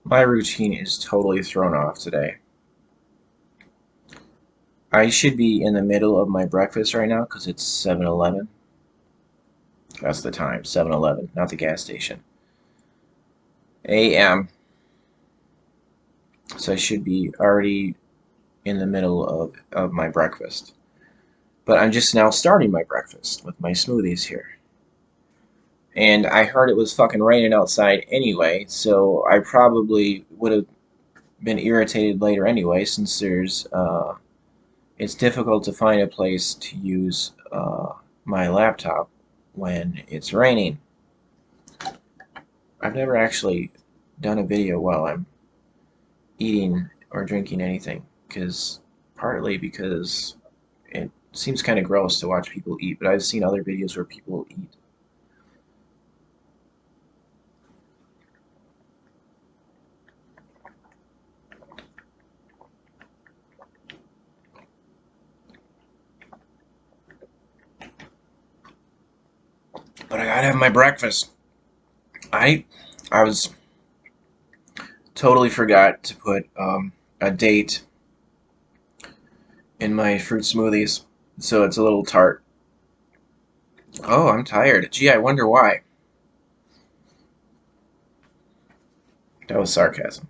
My routine is totally thrown off today. I should be in the middle of my breakfast right now because it's 7-Eleven. That's the time, 7-Eleven, not the gas station. AM. So I should be already in the middle of my breakfast. But I'm just now starting my breakfast with my smoothies here. And I heard it was fucking raining outside anyway, so I probably would have been irritated later anyway since it's difficult to find a place to use my laptop when it's raining. I've never actually done a video while I'm eating or drinking anything, partly because it seems kind of gross to watch people eat, but I've seen other videos where people eat. But I gotta have my breakfast. I I was totally forgot to put a date in my fruit smoothies, so it's a little tart. Oh, I'm tired. Gee, I wonder why. That was sarcasm.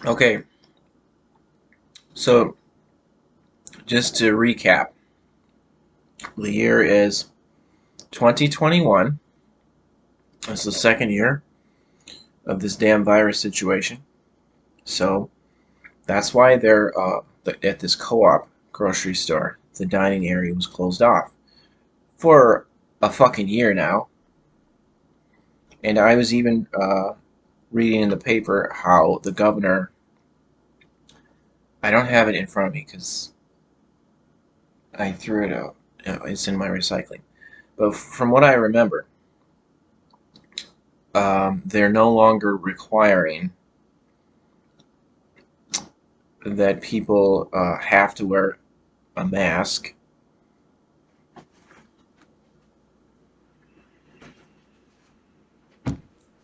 Okay, so just to recap, the year is 2021. It's the second year of this damn virus situation. So that's why they're at this co-op grocery store. The dining area was closed off for a fucking year now. And I was even reading in the paper how the governor. I don't have it in front of me because I threw it out. It's in my recycling. But from what I remember, they're no longer requiring that people have to wear a mask.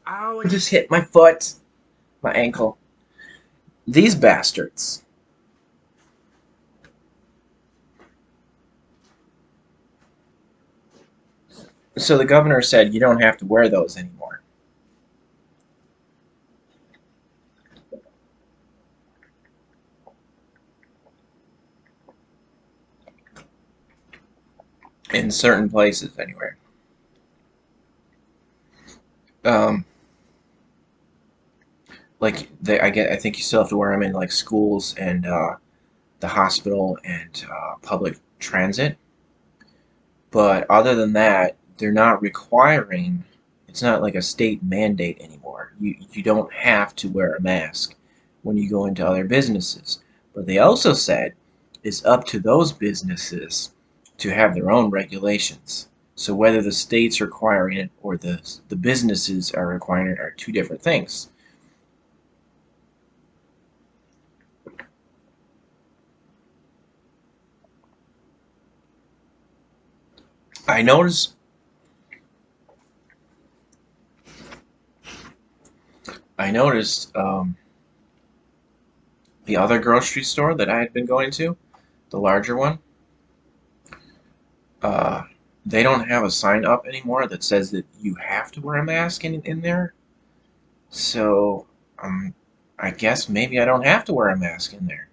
Ow, I just hit my foot, my ankle. These bastards. So the governor said you don't have to wear those anymore. In certain places, anyway. Um, I think you still have to wear them in like schools and the hospital and public transit. But other than that, they're not requiring. It's not like a state mandate anymore. You don't have to wear a mask when you go into other businesses. But they also said it's up to those businesses to have their own regulations. So whether the state's requiring it or the businesses are requiring it are two different things. I noticed I noticed the other grocery store that I had been going to, the larger one, uh, they don't have a sign up anymore that says that you have to wear a mask in there. So um, I guess maybe I don't have to wear a mask in there.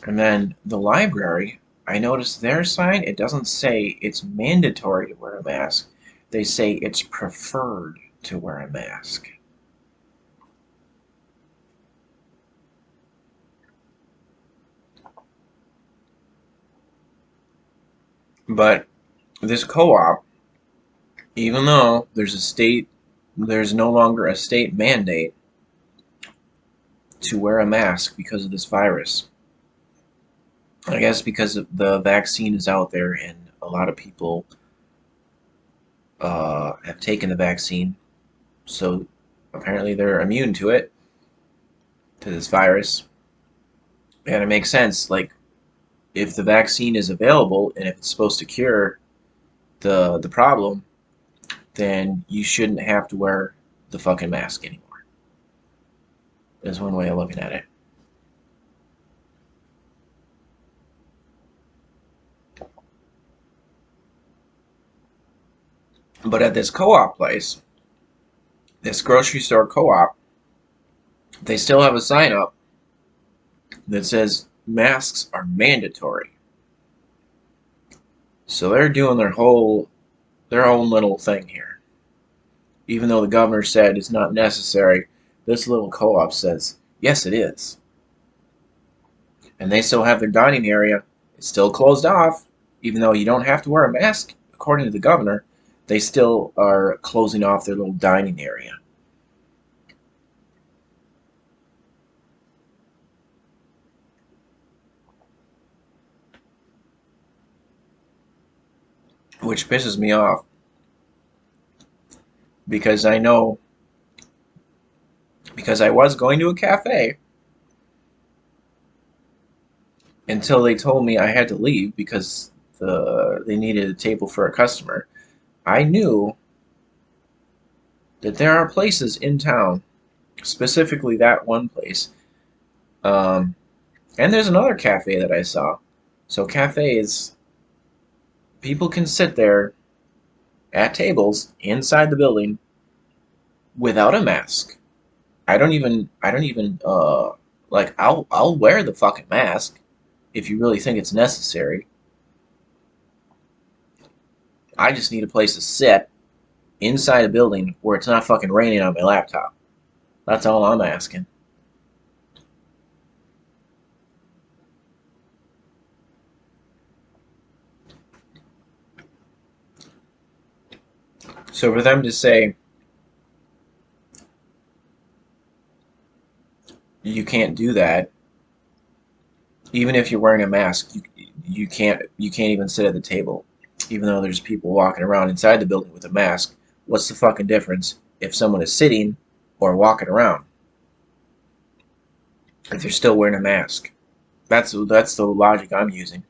And then the library, I noticed their sign, it doesn't say it's mandatory to wear a mask. They say it's preferred to wear a mask. But this co-op, even though there's no longer a state mandate to wear a mask because of this virus. I guess because the vaccine is out there and a lot of people have taken the vaccine, so apparently they're immune to it, to this virus. And it makes sense. Like, if the vaccine is available and if it's supposed to cure the problem, then you shouldn't have to wear the fucking mask anymore. Is one way of looking at it. But at this co-op place, this grocery store co-op, they still have a sign up that says masks are mandatory. So they're doing their own little thing here. Even though the governor said it's not necessary, this little co-op says, yes, it is. And they still have their dining area. It's still closed off, even though you don't have to wear a mask, according to the governor. They still are closing off their little dining area. Which pisses me off. Because I know, because I was going to a cafe until they told me I had to leave because they needed a table for a customer. I knew that there are places in town, specifically that one place, and there's another cafe that I saw. So cafes, people can sit there at tables inside the building without a mask. I don't even like I'll wear the fucking mask if you really think it's necessary. I just need a place to sit inside a building where it's not fucking raining on my laptop. That's all I'm asking. So for them to say you can't do that, even if you're wearing a mask, you can't even sit at the table, even though there's people walking around inside the building with a mask. What's the fucking difference if someone is sitting or walking around if they're still wearing a mask? That's the logic I'm using.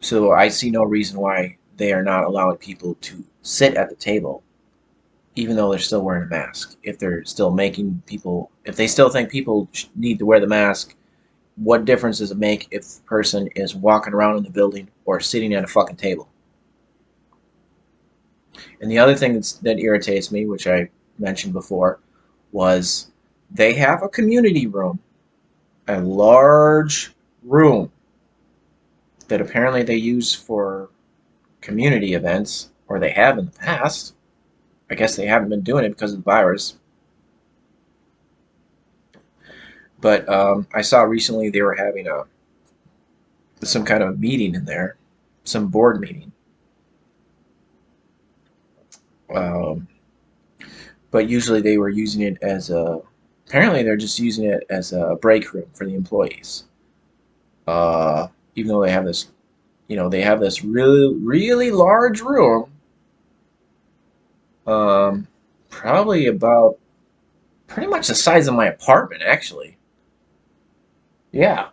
So I see no reason why they are not allowing people to sit at the table, even though they're still wearing a mask. If they're still making people, if they still think people need to wear the mask, what difference does it make if the person is walking around in the building or sitting at a fucking table? And the other thing that irritates me, which I mentioned before, was they have a community room, a large room that apparently they use for community events, or they have in the past. I guess they haven't been doing it because of the virus. But I saw recently they were having some kind of meeting in there, some board meeting. Um, but usually they were using it as a. Apparently they're just using it as a break room for the employees. Even though they have this, they have this really really large room. Um, Probably about pretty much the size of my apartment, actually. Yeah,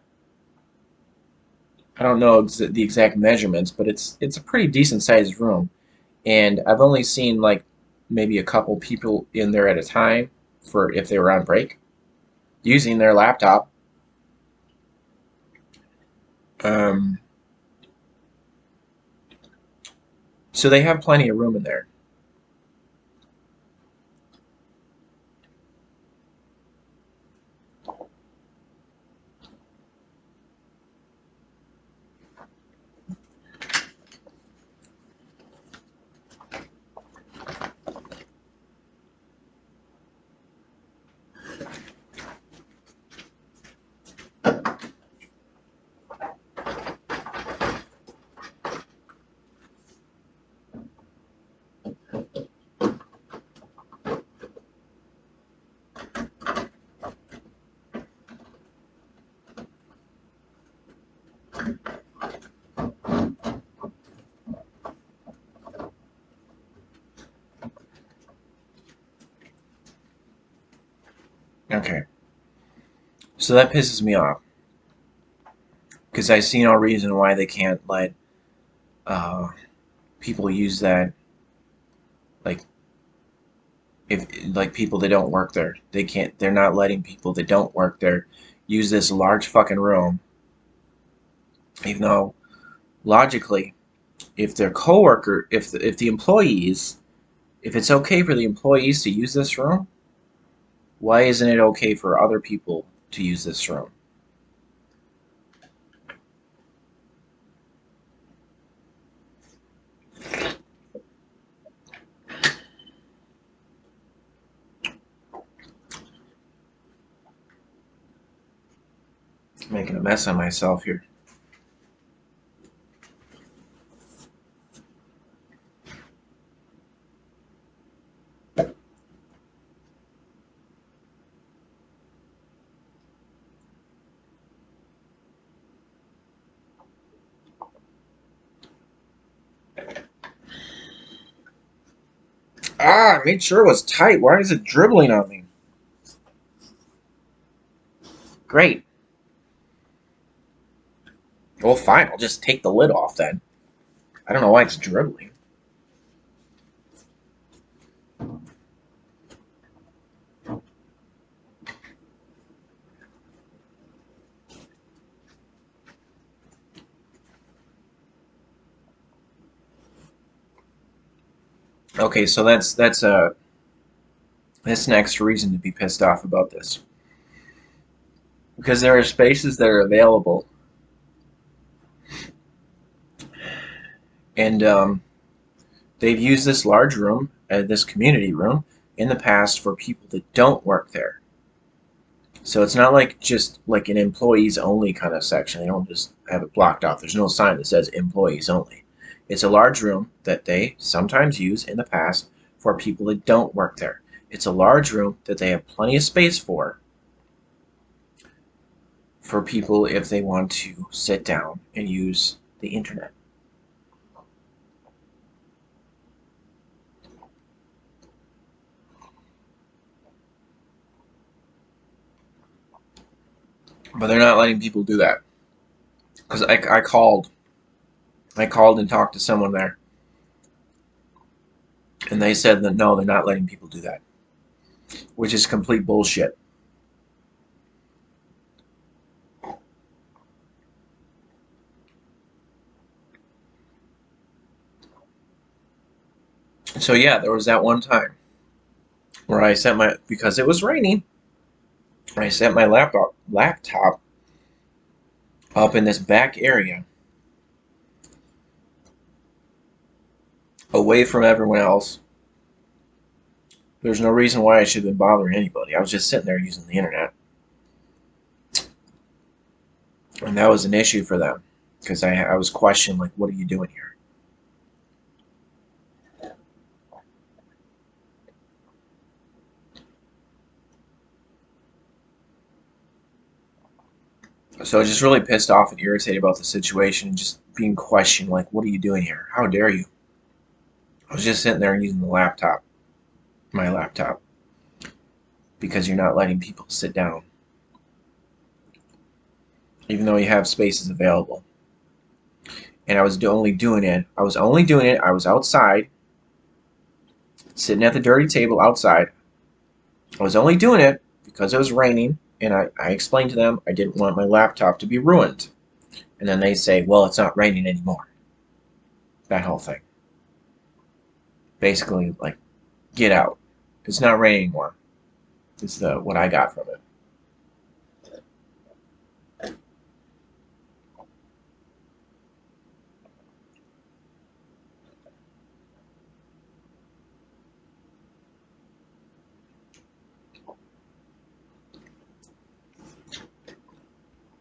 I don't know the exact measurements, but it's a pretty decent sized room, and I've only seen like maybe a couple people in there at a time for if they were on break using their laptop. Um, so they have plenty of room in there. Okay, so that pisses me off because I see no reason why they can't let people use that. Like, if like people that don't work there, they can't. They're not letting people that don't work there use this large fucking room, even though logically, if their coworker, if the employees, if it's okay for the employees to use this room, why isn't it okay for other people to use this room? I'm making a mess of myself here. Ah, I made sure it was tight. Why is it dribbling on me? Great. Well, fine. I'll just take the lid off then. I don't know why it's dribbling. Okay, so that's next reason to be pissed off about this, because there are spaces that are available, and they've used this large room, this community room, in the past for people that don't work there. So it's not like just like an employees only kind of section. They don't just have it blocked off. There's no sign that says employees only. It's a large room that they sometimes use in the past for people that don't work there. It's a large room that they have plenty of space for people if they want to sit down and use the internet. But they're not letting people do that. Because I called and talked to someone there, and they said that no, they're not letting people do that, which is complete bullshit. So yeah, there was that one time where I set my, because it was raining, I set my laptop up in this back area, away from everyone else. There's no reason why I should have been bothering anybody. I was just sitting there using the internet, and that was an issue for them because I was questioning, like, what are you doing here? So I was just really pissed off and irritated about the situation, just being questioned, like, what are you doing here? How dare you? I was just sitting there using my laptop, because you're not letting people sit down, even though you have spaces available. And I was only doing it. I was outside, sitting at the dirty table outside. I was only doing it because it was raining, and I explained to them I didn't want my laptop to be ruined. And then they say, well, it's not raining anymore. That whole thing. Basically, like, get out. It's not raining anymore. Is what I got from it.